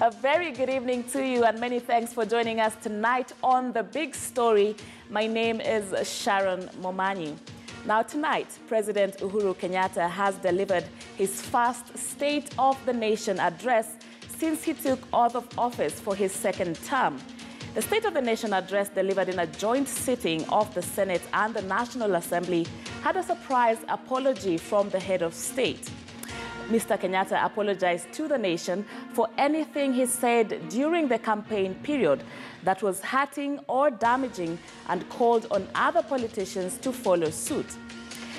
A very good evening to you and many thanks for joining us tonight on The Big Story. My name is Sharon Momanyi. Now tonight, President Uhuru Kenyatta has delivered his first State of the Nation address since he took oath of office for his second term. The State of the Nation address delivered in a joint sitting of the Senate and the National Assembly had a surprise apology from the head of state. Mr. Kenyatta apologized to the nation for anything he said during the campaign period that was hurting or damaging and called on other politicians to follow suit.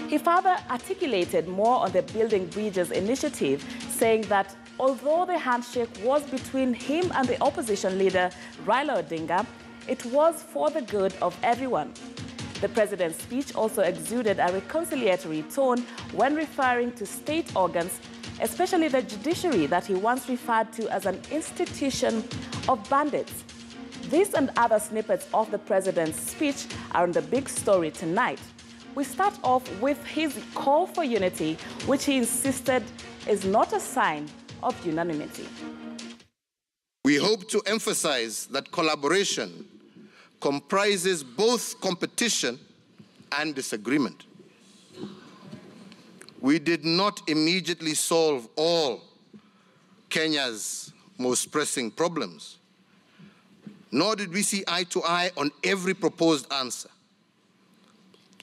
He further articulated more on the Building Bridges initiative, saying that although the handshake was between him and the opposition leader, Raila Odinga, it was for the good of everyone. The president's speech also exuded a reconciliatory tone when referring to state organs, especially the judiciary that he once referred to as an institution of bandits. This and other snippets of the president's speech are on The Big Story tonight. We start off with his call for unity, which he insisted is not a sign of unanimity. We hope to emphasize that collaboration comprises both competition and disagreement. We did not immediately solve all Kenya's most pressing problems, nor did we see eye to eye on every proposed answer.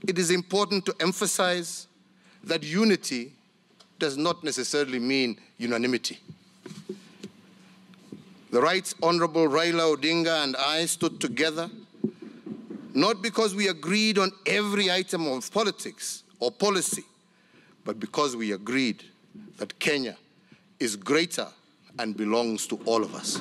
It is important to emphasize that unity does not necessarily mean unanimity. The Right Honorable Raila Odinga and I stood together, not because we agreed on every item of politics or policy, but because we agreed that Kenya is greater and belongs to all of us.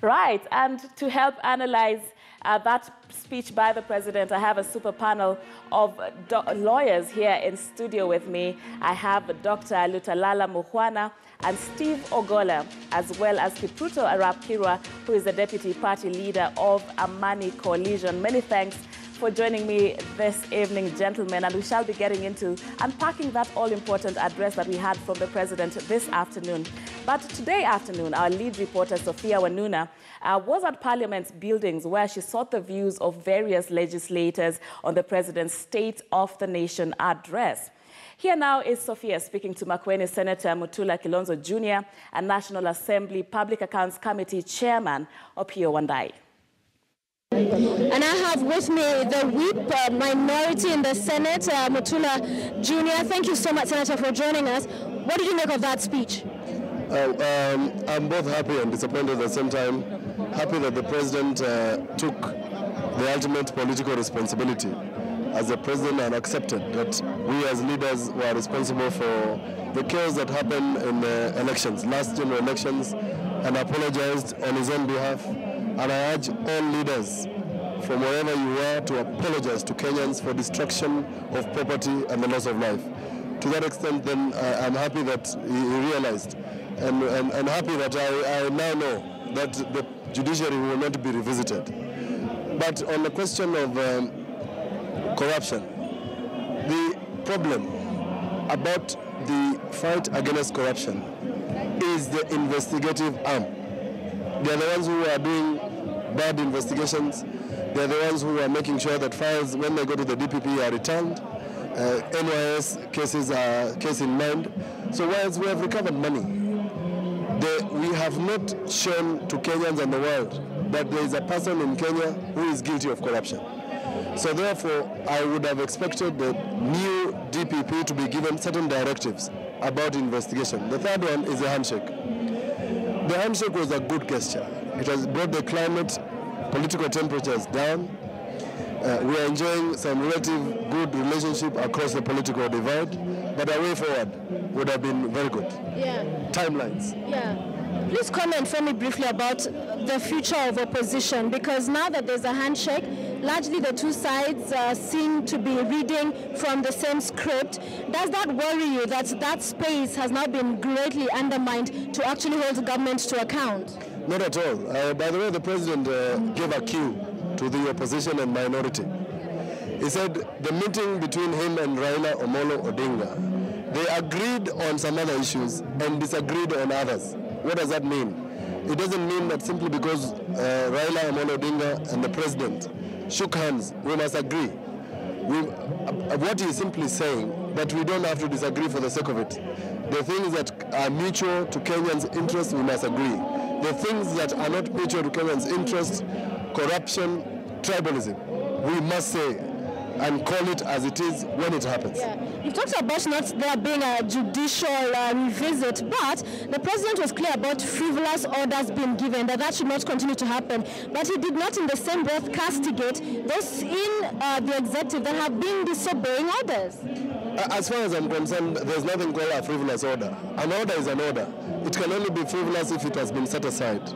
Right, and to help analyze that speech by the president, I have a super panel of lawyers here in studio with me. I have Dr. Lutalala Muhwana and Steve Ogola, as well as Kipruto Arap Kirwa, who is the deputy party leader of Amani Coalition. Many thanks for joining me this evening, gentlemen, and we shall be getting into unpacking that all-important address that we had from the president this afternoon. But today afternoon, our lead reporter, Sophia Wanuna, was at Parliament's buildings where she sought the views of various legislators on the president's State of the Nation address. Here now is Sophia speaking to Makueni Senator Mutula Kilonzo Jr. and National Assembly Public Accounts Committee Chairman Opiyo Wandayi. And I have with me the whip minority in the Senate, Mutula Jr. Thank you so much, Senator, for joining us. What did you make of that speech? I'm both happy and disappointed at the same time. Happy that the president took the ultimate political responsibility as the president and accepted that we as leaders were responsible for the chaos that happened in the elections, last general elections, and apologized on his own behalf. And I urge all leaders from wherever you are to apologize to Kenyans for destruction of property and the loss of life. To that extent, then, I'm happy that he realized and happy that I now know that the judiciary will not be revisited. But on the question of corruption, the problem about the fight against corruption is the investigative arm. They are the ones who are doing bad investigations. They are the ones who are making sure that files, when they go to the DPP, are returned. NYS cases are case in mind. So whilst we have recovered money, we have not shown to Kenyans and the world that there is a person in Kenya who is guilty of corruption. So therefore, I would have expected the new DPP to be given certain directives about investigation. The third one is the handshake. The handshake was a good gesture. It has brought the climate, political temperatures down. We are enjoying some relative good relationship across the political divide, but a way forward would have been very good. Yeah. Timelines. Yeah. Please comment for me briefly about the future of opposition, because now that there's a handshake, largely the two sides seem to be reading from the same script. Does that worry you that that space has now been greatly undermined to actually hold the government to account? Not at all. By the way, the president gave a cue to the opposition and minority. He said the meeting between him and Raila Omolo Odinga They agreed on some other issues and disagreed on others. What does that mean? It doesn't mean that simply because Raila Amolo Odinga and the president shook hands, we must agree. What he is simply saying that we don't have to disagree for the sake of it. The things that are mutual to Kenyans' interests, we must agree. The things that are not mutual to Kenyans' interests, corruption, tribalism, we must say and call it as it is when it happens. Yeah. You've talked about not there being a judicial revisit, but the president was clear about frivolous orders being given, that should not continue to happen. But he did not in the same breath castigate those in the executive that have been disobeying orders. As far as I'm concerned, there's nothing called a frivolous order. An order is an order. It can only be frivolous if it has been set aside.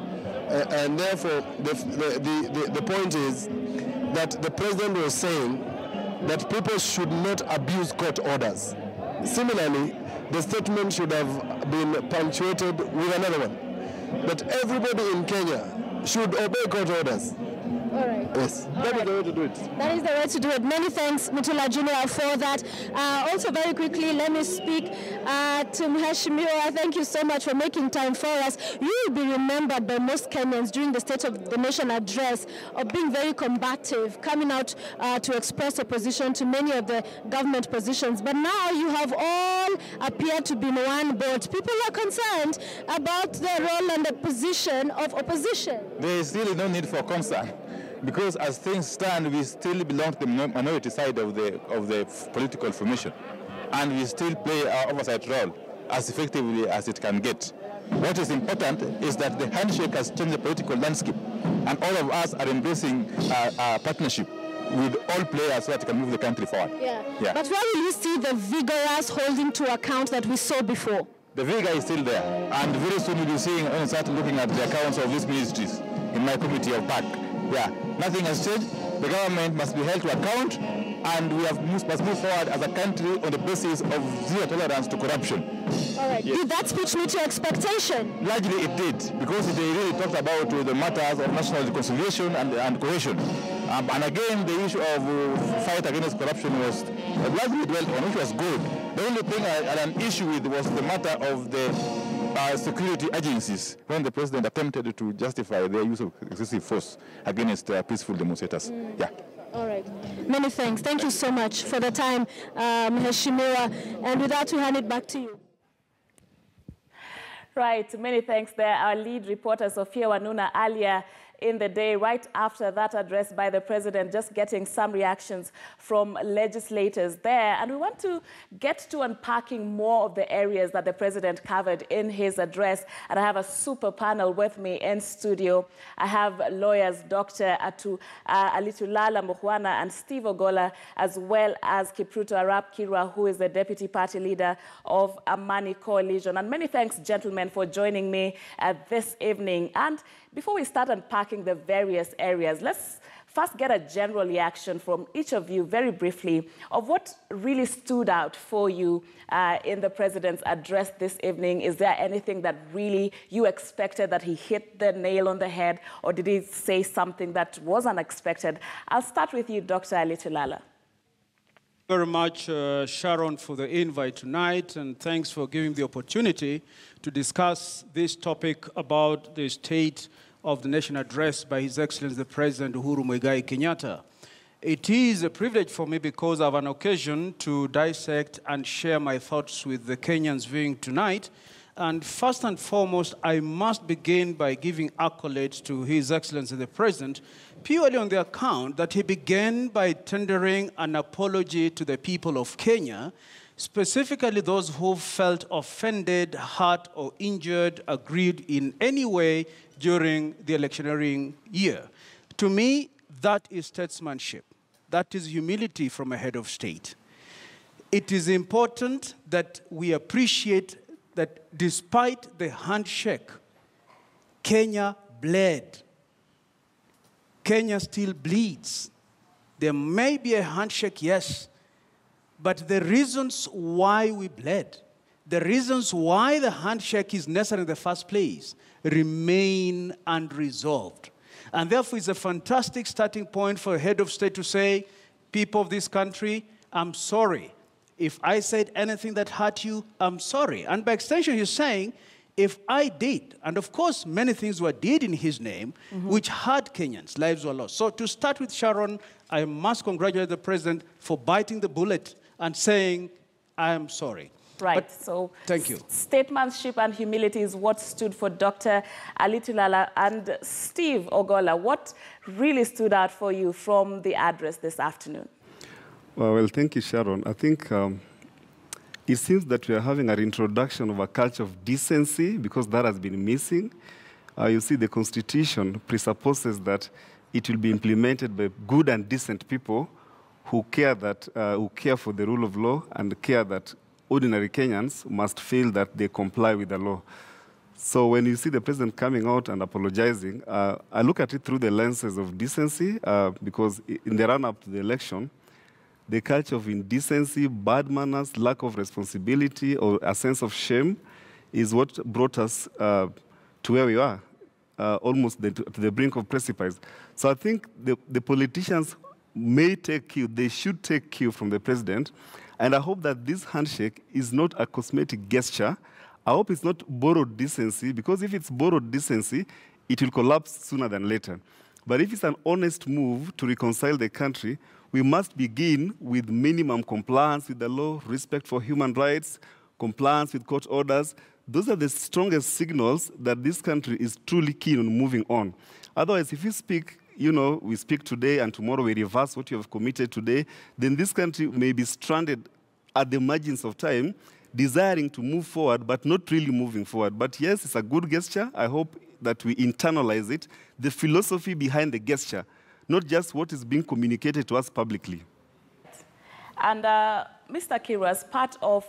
And therefore, the point is that the president was saying that people should not abuse court orders. Similarly, the statement should have been punctuated with another one. But everybody in Kenya should obey court orders. All right. Yes, that is the way to do it. That is the way to do it. Many thanks, Mutula Junior, for that. Also, very quickly, let me speak to Mheshimiwa. Thank you so much for making time for us. You will be remembered by most Kenyans during the State of the Nation address of being very combative, coming out to express opposition to many of the government positions. But now you have all appeared to be in one boat. People are concerned about the role and the position of opposition. There is really no need for concern, because as things stand, we still belong to the minority side of the political formation, and we still play our oversight role as effectively as it can get. What is important is that the handshake has changed the political landscape, and all of us are embracing a partnership with all players so that it can move the country forward. Yeah. Yeah. But where will you see the vigorous holding to account that we saw before? The vigor is still there, and very soon we'll be seeing when we start looking at the accounts of these ministries in my committee of PAC. Yeah, nothing has changed. The government must be held to account, and we must move forward as a country on the basis of zero tolerance to corruption. All right. Yes. Did that speech meet your expectation? Largely it did, because they really talked about the matters of national reconciliation and cohesion. And again, the issue of fight against corruption was largely dwelt on, which was good. The only thing I had an issue with was the matter of the security agencies, when the president attempted to justify their use of excessive force against peaceful demonstrators. Yeah. All right. Many thanks. Thank you so much for the time, Mheshimiwa. And with that, we hand it back to you. Right. Many thanks there. Our lead reporter, Sophia Wanuna, earlier in the day, right after that address by the president, just getting some reactions from legislators there. And we want to get to unpacking more of the areas that the president covered in his address. And I have a super panel with me in studio. I have lawyers Dr. Alitulala Mukhwana and Steve Ogola, as well as Kipruto Arap Kirwa, who is the deputy party leader of Amani Coalition. And many thanks, gentlemen, for joining me this evening. And before we start unpacking the various areas, let's first get a general reaction from each of you very briefly of what really stood out for you in the president's address this evening. Is there anything that really you expected that he hit the nail on the head, or did he say something that was unexpected? I'll start with you, Dr. Alitulala. Very much, Sharon, for the invite tonight, and thanks for giving the opportunity to discuss this topic about the state of the nation address by His Excellency the President Uhuru Muigai Kenyatta. It is a privilege for me because I have an occasion to dissect and share my thoughts with the Kenyans viewing tonight. And first and foremost, I must begin by giving accolades to His Excellency the President, purely on the account that he began by tendering an apology to the people of Kenya, specifically those who felt offended, hurt, or injured, aggrieved in any way during the electioneering year. To me, that is statesmanship. That is humility from a head of state. It is important that we appreciate that despite the handshake, Kenya bled. Kenya still bleeds. There may be a handshake, yes, but the reasons why we bled, the reasons why the handshake is necessary in the first place, remain unresolved. And therefore, it's a fantastic starting point for a head of state to say, people of this country, I'm sorry. If I said anything that hurt you, I'm sorry. And by extension, he's saying, if I did, and of course many things were did in his name, which hurt Kenyans, lives were lost. So to start with, Sharon, I must congratulate the president for biting the bullet and saying, I am sorry. Right, but, so thank you. Statesmanship and humility is what stood for Dr. Alitulala. And Steve Ogola, what really stood out for you from the address this afternoon? Well, thank you, Sharon. I think it seems that we are having a reintroduction of a culture of decency because that has been missing. You see, the Constitution presupposes that it will be implemented by good and decent people who care for the rule of law and care that ordinary Kenyans must feel that they comply with the law. So when you see the president coming out and apologizing, I look at it through the lenses of decency because in the run-up to the election, the culture of indecency, bad manners, lack of responsibility, or a sense of shame is what brought us to where we are, almost to the brink of precipice. So I think the politicians may take cue, they should take cue from the president, and I hope that this handshake is not a cosmetic gesture. I hope it's not borrowed decency, because if it's borrowed decency, it will collapse sooner than later. But if it's an honest move to reconcile the country, we must begin with minimum compliance with the law, respect for human rights, compliance with court orders. Those are the strongest signals that this country is truly keen on moving on. Otherwise, if you speak, we speak today and tomorrow we reverse what you have committed today, then this country may be stranded at the margins of time, desiring to move forward, but not really moving forward. But yes, it's a good gesture. I hope that we internalize it, the philosophy behind the gesture, not just what is being communicated to us publicly. And Mr. Kiru, as part of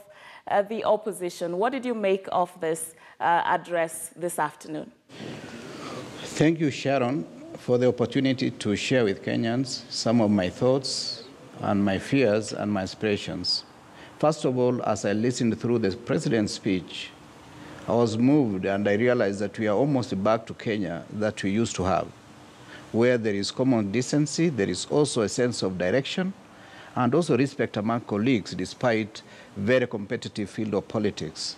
the opposition, what did you make of this address this afternoon? Thank you, Sharon, for the opportunity to share with Kenyans some of my thoughts and my fears and my aspirations. First of all, as I listened through the president's speech, I was moved and I realized that we are almost back to Kenya that we used to have, where there is common decency, there is also a sense of direction, and also respect among colleagues despite very competitive field of politics.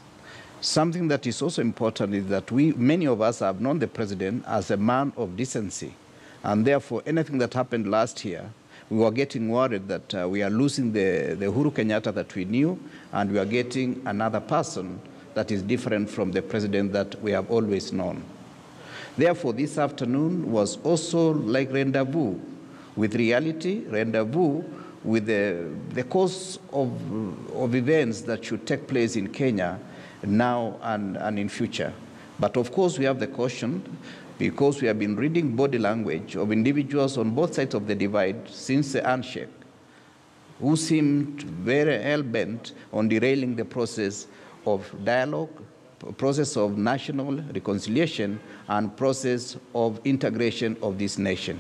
Something that is also important is that many of us have known the president as a man of decency, and therefore anything that happened last year, we were getting worried that we are losing the Uhuru Kenyatta that we knew, and we are getting another person that is different from the president that we have always known. Therefore, this afternoon was also like rendezvous with reality, rendezvous with the course of events that should take place in Kenya now and in future. But of course, we have the caution, because we have been reading body language of individuals on both sides of the divide since the handshake, who seemed very hell-bent on derailing the process of dialogue, process of national reconciliation, and process of integration of this nation.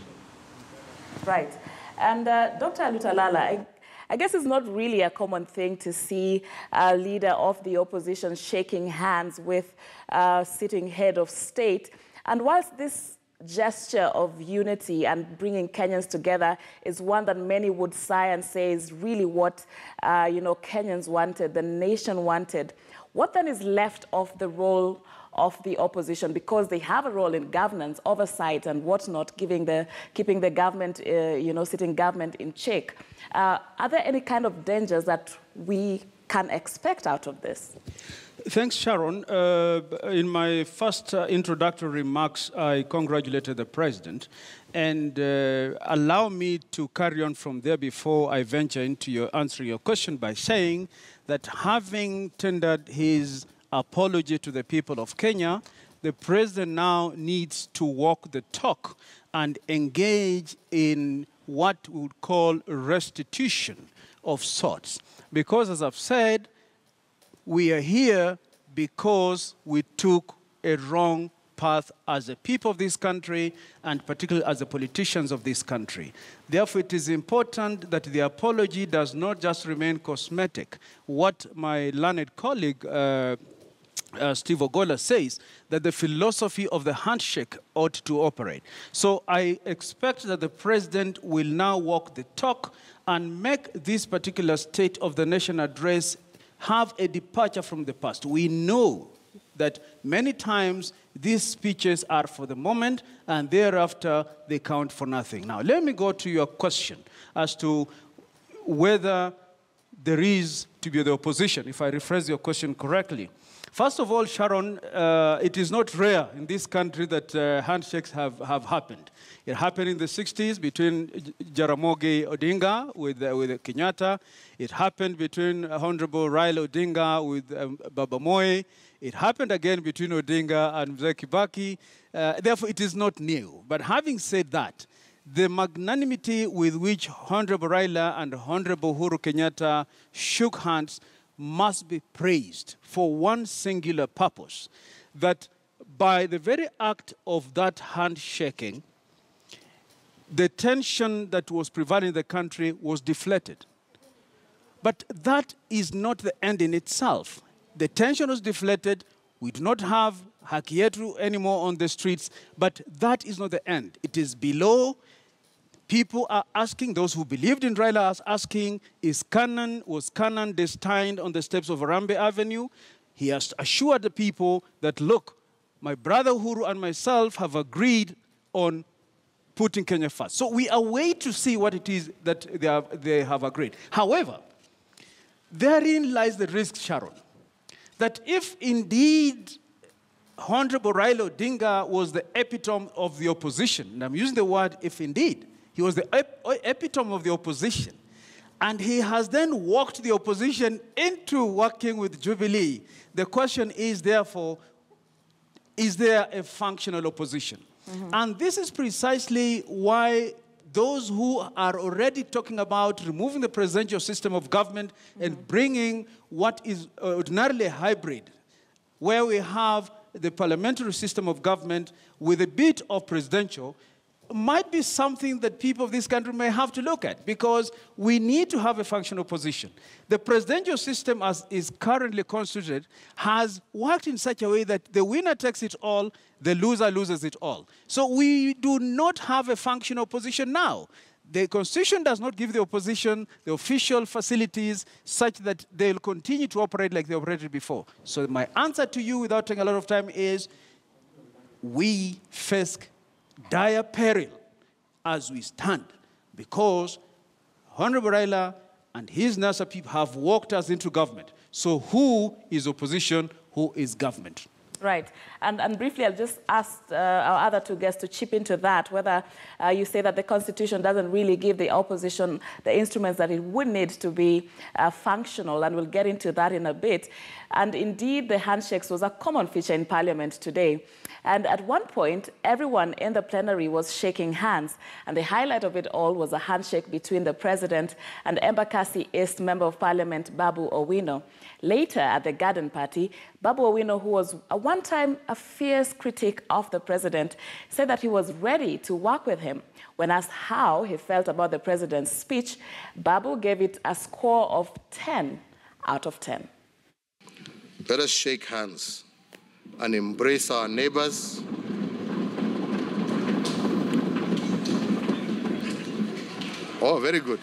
Right. And Dr. Alitulala, I guess it's not really a common thing to see a leader of the opposition shaking hands with a sitting head of state. And whilst this gesture of unity and bringing Kenyans together is one that many would sigh and say is really what Kenyans wanted, the nation wanted, what then is left of the role of the opposition, because they have a role in governance, oversight and whatnot, keeping the government, sitting government in check. Are there any kind of dangers that we can expect out of this? Thanks, Sharon. In my first introductory remarks, I congratulated the president. And allow me to carry on from there before I venture into answering your question by saying that having tendered his apology to the people of Kenya, the president now needs to walk the talk and engage in what we would call restitution of sorts. Because, as I've said, we are here because we took a wrong path as a people of this country, and particularly as the politicians of this country. Therefore, it is important that the apology does not just remain cosmetic. What my learned colleague, Steve Ogolla says that the philosophy of the handshake ought to operate. So I expect that the president will now walk the talk and make this particular State of the Nation address have a departure from the past. We know that many times these speeches are for the moment and thereafter they count for nothing. Now, let me go to your question as to whether there is to be the opposition, if I rephrase your question correctly. First of all, Sharon, it is not rare in this country that handshakes have happened. It happened in the 60s between Jaramogi Odinga with Kenyatta. It happened between Honorable Raila Odinga with Baba Moy. It happened again between Odinga and Mzee Kibaki. Therefore, it is not new. But having said that, the magnanimity with which Honorable Raila and Honorable Uhuru Kenyatta shook hands must be praised for one singular purpose, that by the very act of that handshaking, the tension that was prevailing in the country was deflated. But that is not the end in itself. The tension was deflated. We do not have haki yetu anymore on the streets, but that is not the end. It is below. People are asking, those who believed in Raila are asking, was Canaan destined on the steps of Harambee Avenue? He has assured the people that, look, my brother Uhuru and myself have agreed on putting Kenya first. So we await to see what it is that they have agreed. However, therein lies the risk, Sharon, that if indeed Honorable Raila Odinga was the epitome of the opposition, and I'm using the word if indeed, he was the epitome of the opposition, and he has then walked the opposition into working with Jubilee. The question is, therefore, is there a functional opposition? Mm-hmm. And this is precisely why those who are already talking about removing the presidential system of government and bringing what is ordinarily a hybrid, where we have the parliamentary system of government with a bit of presidential, might be something that people of this country may have to look at, because we need to have a functional opposition. The presidential system, as is currently constituted, has worked in such a way that the winner takes it all, the loser loses it all. So we do not have a functional opposition now. The Constitution does not give the opposition the official facilities such that they'll continue to operate like they operated before. So my answer to you, without taking a lot of time, is we face dire peril as we stand, because Honorable Raila and his NASA people have walked us into government. So who is opposition, who is government? Right. And briefly, I'll just ask our other two guests to chip into that, whether you say that the Constitution doesn't really give the opposition the instruments that it would need to be functional, and we'll get into that in a bit. And indeed, the handshakes was a common feature in Parliament today. And at one point, everyone in the plenary was shaking hands. And the highlight of it all was a handshake between the President and Embakasi East Member of Parliament, Babu Owino. Later, at the garden party, Babu Owino, who was at one time a fierce critic of the President, said that he was ready to work with him. When asked how he felt about the President's speech, Babu gave it a score of 10 out of 10. Let us shake hands and embrace our neighbors. Oh, very good.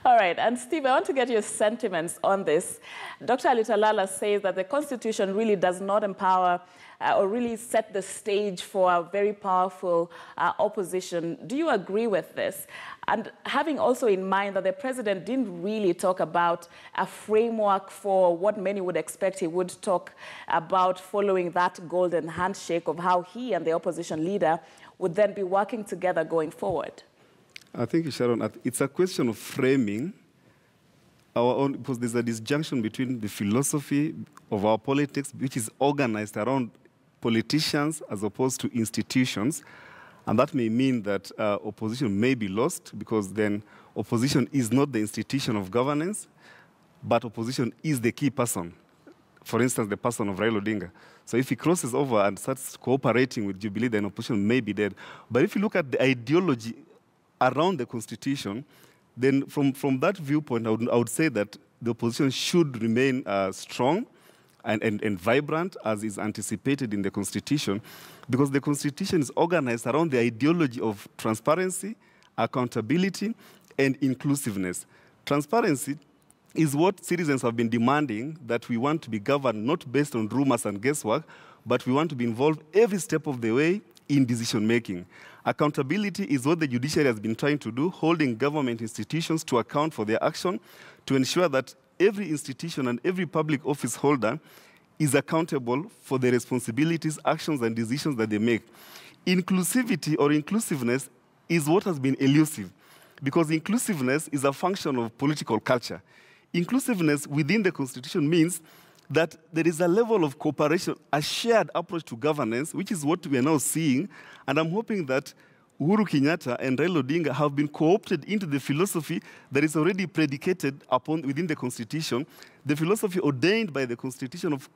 All right, and Steve, I want to get your sentiments on this. Dr. Alitalala says that the Constitution really does not empower or really set the stage for a very powerful opposition. Do you agree with this? And having also in mind that the President didn't really talk about a framework for what many would expect he would talk about following that golden handshake of how he and the opposition leader would then be working together going forward. I think, Sharon, it's a question of framing our own, because there's a disjunction between the philosophy of our politics, which is organized around politicians as opposed to institutions. And that may mean that opposition may be lost, because then opposition is not the institution of governance, but opposition is the key person. For instance, the person of Raila Odinga. So if he crosses over and starts cooperating with Jubilee, then opposition may be dead. But if you look at the ideology around the Constitution, then from that viewpoint, I would say that the opposition should remain strong and vibrant, as is anticipated in the Constitution, because the Constitution is organized around the ideology of transparency, accountability, and inclusiveness. Transparency is what citizens have been demanding, that we want to be governed not based on rumors and guesswork, but we want to be involved every step of the way in decision-making. Accountability is what the judiciary has been trying to do, holding government institutions to account for their action, to ensure that every institution and every public office holder is accountable for the responsibilities, actions, and decisions that they make. Inclusivity or inclusiveness is what has been elusive, because inclusiveness is a function of political culture. Inclusiveness within the Constitution means that there is a level of cooperation, a shared approach to governance, which is what we are now seeing. And I'm hoping that Uhuru Kenyatta and Raila Odinga have been co-opted into the philosophy that is already predicated upon within the Constitution, the philosophy ordained by the Constitution of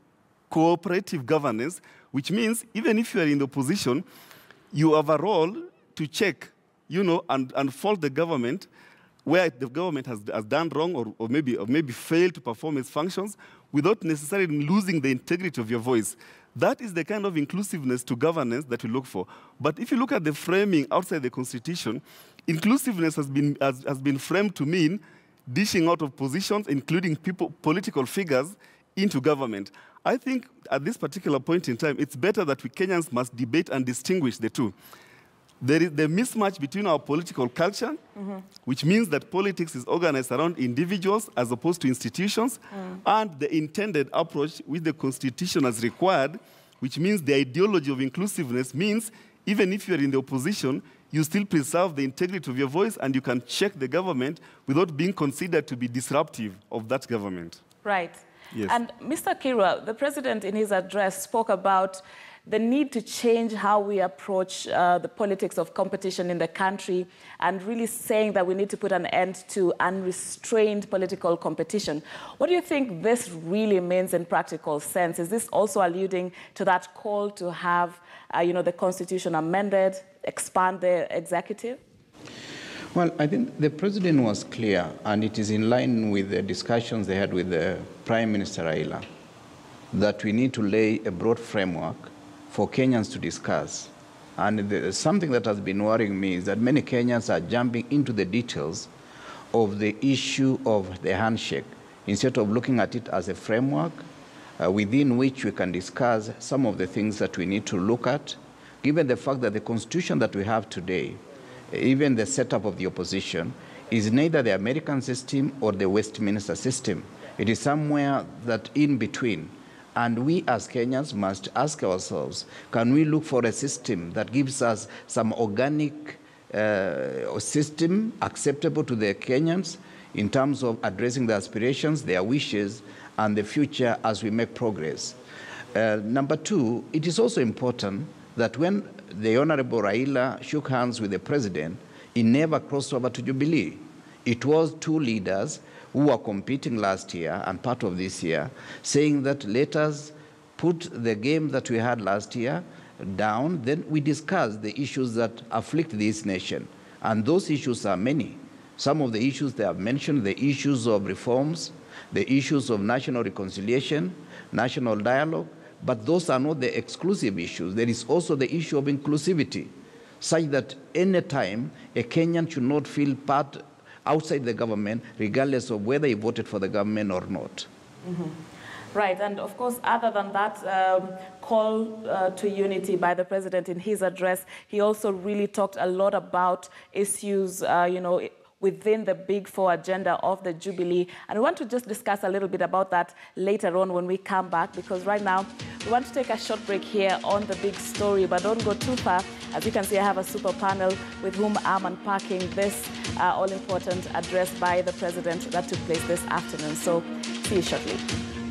cooperative governance, which means even if you are in the opposition, you have a role to check, and fault the government where the government has done wrong or maybe failed to perform its functions without necessarily losing the integrity of your voice. That is the kind of inclusiveness to governance that we look for. But if you look at the framing outside the Constitution, inclusiveness has been framed to mean dishing out of positions, including political figures, into government. I think at this particular point in time, it's better that we Kenyans must debate and distinguish the two. There is the mismatch between our political culture, which means that politics is organized around individuals as opposed to institutions, and the intended approach which the Constitution has required, which means the ideology of inclusiveness means even if you're in the opposition, you still preserve the integrity of your voice and you can check the government without being considered to be disruptive of that government. Right. Yes. And Mr. Kirwa, the president in his address spoke about the need to change how we approach the politics of competition in the country, and really saying that we need to put an end to unrestrained political competition. What do you think this really means in practical sense? Is this also alluding to that call to have the Constitution amended, expand the executive? Well, I think the president was clear, and it is in line with the discussions they had with the Prime Minister Raila, that we need to lay a broad framework for Kenyans to discuss. And something that has been worrying me is that many Kenyans are jumping into the details of the issue of the handshake, instead of looking at it as a framework within which we can discuss some of the things that we need to look at, given the fact that the Constitution that we have today, even the setup of the opposition, is neither the American system or the Westminster system. It is somewhere that in between. And we as Kenyans must ask ourselves, can we look for a system that gives us some organic system acceptable to the Kenyans in terms of addressing their aspirations, their wishes, and the future as we make progress? Number two, it is also important that when the Honorable Raila shook hands with the president, he never crossed over to Jubilee. It was two leaders who were competing last year and part of this year, saying that let us put the game that we had last year down, then we discuss the issues that afflict this nation. And those issues are many. Some of the issues they have mentioned, the issues of reforms, the issues of national reconciliation, national dialogue, but those are not the exclusive issues. There is also the issue of inclusivity, such that any time a Kenyan should not feel part outside the government, regardless of whether he voted for the government or not. Right, and of course, other than that call to unity by the president in his address, he also really talked a lot about issues, within the Big Four agenda of the Jubilee. And we want to just discuss a little bit about that later on when we come back, because right now we want to take a short break here on The Big Story, but don't go too far. As you can see, I have a super panel with whom I'm unpacking this all-important address by the president that took place this afternoon. So see you shortly.